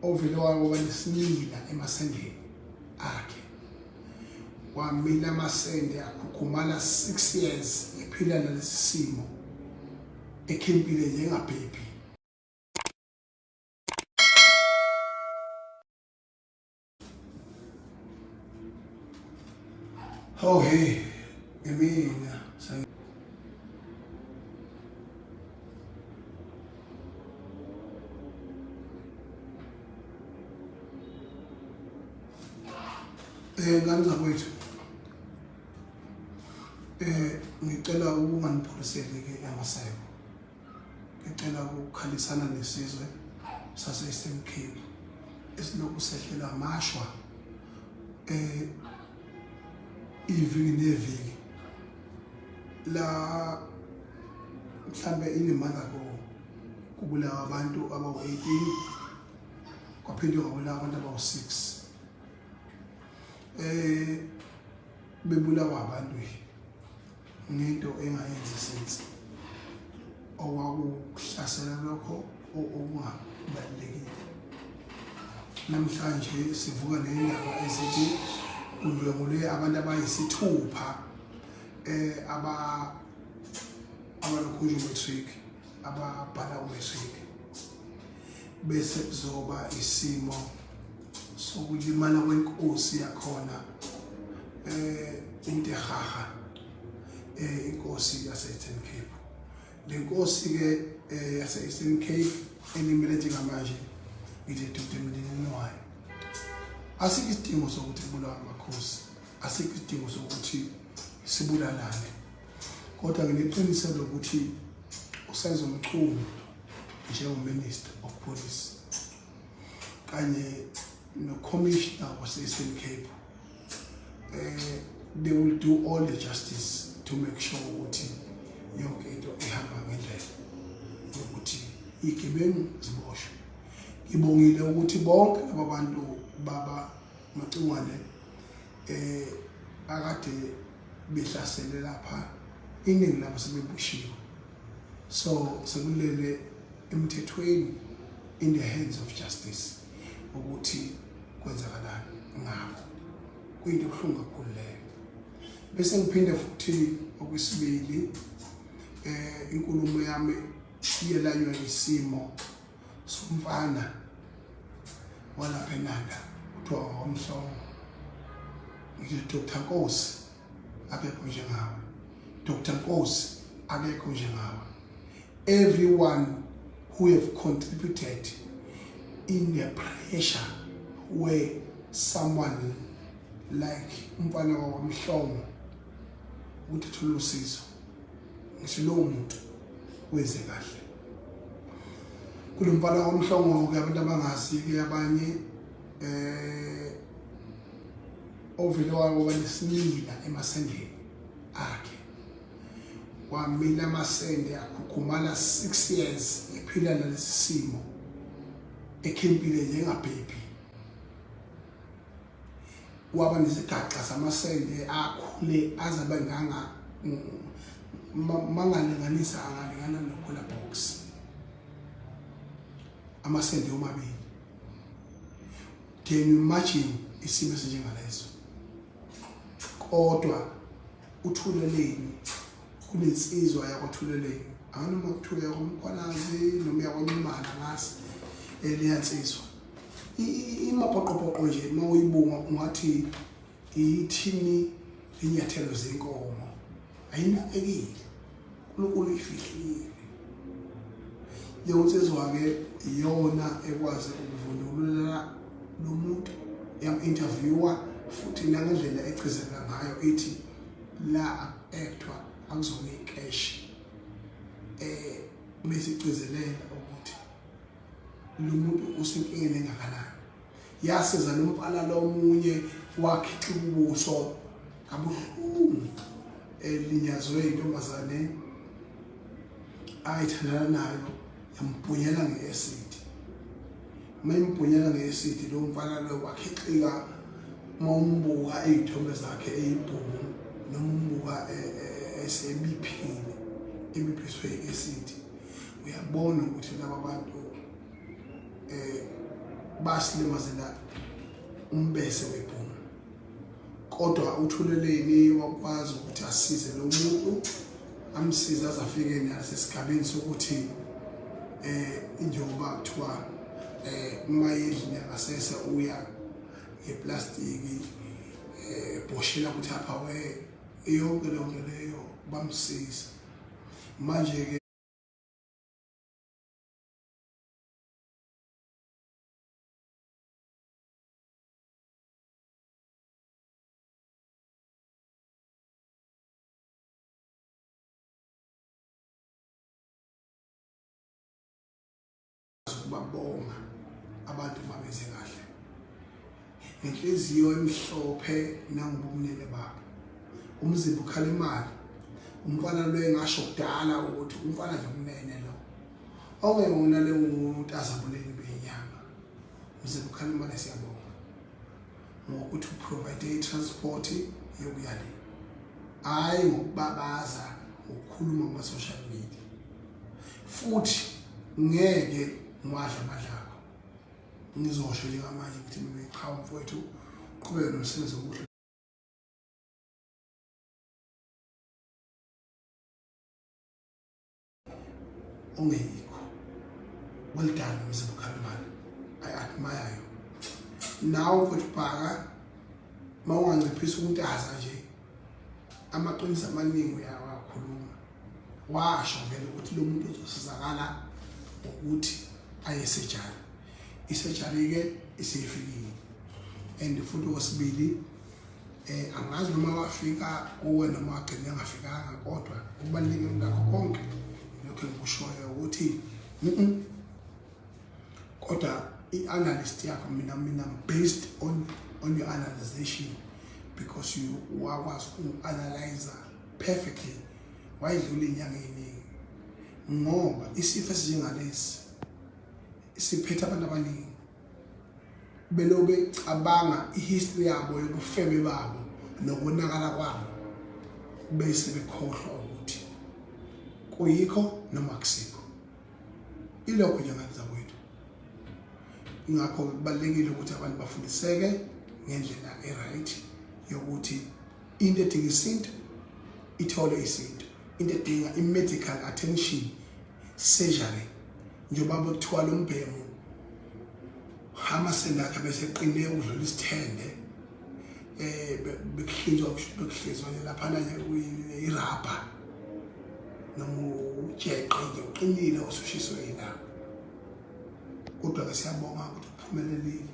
ovele obenesimila emasendeni akhe. Wamila amasende akhukhumala 6 years ephila nalesi simo ekhempile njengabhebhi. Oh hey, emina ngani zakwethu, ngicela ukunganipholiseli ke amaseko. Ngicela ukukhalisana nesizwe sase-Eastern Cape esilokhu sehlela amashwa iviki neviki la mhlambe inemandla kubulawa abantu abawu-18 kwaphinde kwabulawa abantu abawu-6 bebulawa abantu ngento engayenzi sense okwakuhlasela lokho okungabalulekile. Namhlanje sivuka nendaba ezithi kudlwengulwe abantu abayisithupha abalokhu matric ababhala umatric, bese kuzoba isimo sokulimala kwenkosi yakhona intehaha inkosi yase-Eastern Cape. Le nkosi ke yase-Eastern Cape elimele njengamanje idedudemlilwayo. Asikho isidingo sokuthi kubulawe amakhosi, asikho isidingo sokuthi sibulalane, kodwa ngineqiniseko lokuthi usenzo Mchunu njengoMinister of Police kanye no-Commissioner wase-Eastern Cape, they will do all the justice to make sure ukuthi yonke into ihamba ngendlela yokuthi igebengu ziboshwe. Ngibongile ukuthi bonke laba bantu baba macingwane akade behlasele lapha, iningi labo sebebushiwe, so sekulele emthethweni, in the hands of justice, ukuthi kwenzakalani ngabo. Kuyinto ebuhlungu kakhulu leyo. Bese ngiphinde futhi okwesibili inkulumo yami iyelanywa isimo somfana walapha eNanda kuthiwa omhlongo. Ngithi Dr. Nkosi akekho njengawe, Dr. Nkosi akekho njengawe. Everyone who have contributed in the pressure where someone like umfana wamhlongo ukuthi thola usizo, ngisho lo muntu wenze kahle. Kulomfana wamhlongo ke abantu abangazi ke abanye ovele obenesimila emasendeni akhe. Wamila amasende akhukhumala 6 years ephila nalesi simo ekhempile njengabhebhi. Waba nezigaxa zamasende akhule azabe mangalinganisa angalingana nokhula box amasende omabili. Can you imagine isimo esinjengaleso? Kodwa uthuleleni kunensizwa yakwathuleleni, anoma kuthiwa yakomkhwanazi noma yakwamimana ngasi eliyansizwa imaphoqophoqo nje mawuyibunga ungathi ithini inyathelo zenkomo ayinakekile, uNkulunkulu ifihlile. Leyo ke iyona ekwazi ukuvunulula lo muntu yam-interviewer futhi nangendlela egcizelela ngayo ithi la actwa akuzona icash bese igcizelela ukuthi lo muntu usenkingeni engakanani. Yasiza nompala lo omunye wakhe ubuso kabuhlungu elinyazwe intombazane ayithandana nayo, yambhunyela nge-acid. Mayimbhunyela nge-acid lo mfana lo wakhixika mawumbuka izithombe zakhe eyibhuku nombuka esebiphile ebiphiswe i-acid. Uyabona ukuthi laba bantu basilimazela umbese webhungu. Kodwa uthuleleni wakwazi ukuthi asize lo muntu, amsize azafike nasesigabeni sokuthi injoba kuthiwa uma endlini yakasese uya ngeplastiki boshela ukuthi apha yonke leyo nto leyo bamsiza. Manje ke babonga abantu mabeze kahle ngenhliziyo emhlophe nangubumnene babo. Umzimba ukhala imali, umfana lo engasho kudala ukuthi umfana nje umnene lo ongewona le umuntu azabuleni benyanga. Umzimba ukhala imali, siyabonga ngokuthi uprovide transport yokuya le, hayi ngokubabaza ukukhuluma kuma social media. Futhi ngeke ngiwadla amadla akho. Ngizosho njengamanje ukuthi mina cha mfowethu uqhubeke nomsebenzi omuhle ongeyikho. Well done Mzimba Khalimani, I admire you. Now mfowethu bhaka mawunganciphisa ukuntaza nje amaqiniso amaningi uyawakhuluma. Washo vele ukuthi lo muntu uzosizakala ukuthi ayesejali. Isejali ke isifikile. And futhi okwesibili angazi noma wafika kuwe noma wagcina engafikanga, kodwa kubalulekile ngakho konke lokho engikushoyo ukuthi kodwa i-analyst yakho mina based on your analyzation, because you wakwazi uku-analyze perfectly wayedlula inyanga eziningi. Ngoba isifo esinjengalesi siphethe abantu abaningi belobe cabanga ihistory yabo yobufebe babo nokonakala kwabo, bese bekhohlwa ukuthi kuyikho noma akusikho. Ilokho nje ngaliza kwethu. Ingakho kubalekile ukuthi abantu bafundiseke ngendlela eright yokuthi into edinga isinto ithole isinto, into edinga i-medical attention surgery njengoba bekuthiwa lo mbhemu amasende akhe bese eqine ukudlula isithende bekuhlinzwa lapha nje kuyirabha noma ujeqe nje uqinile usushiswe yilapho. Kodwa ke siyabonga ukuthi uphumelelile.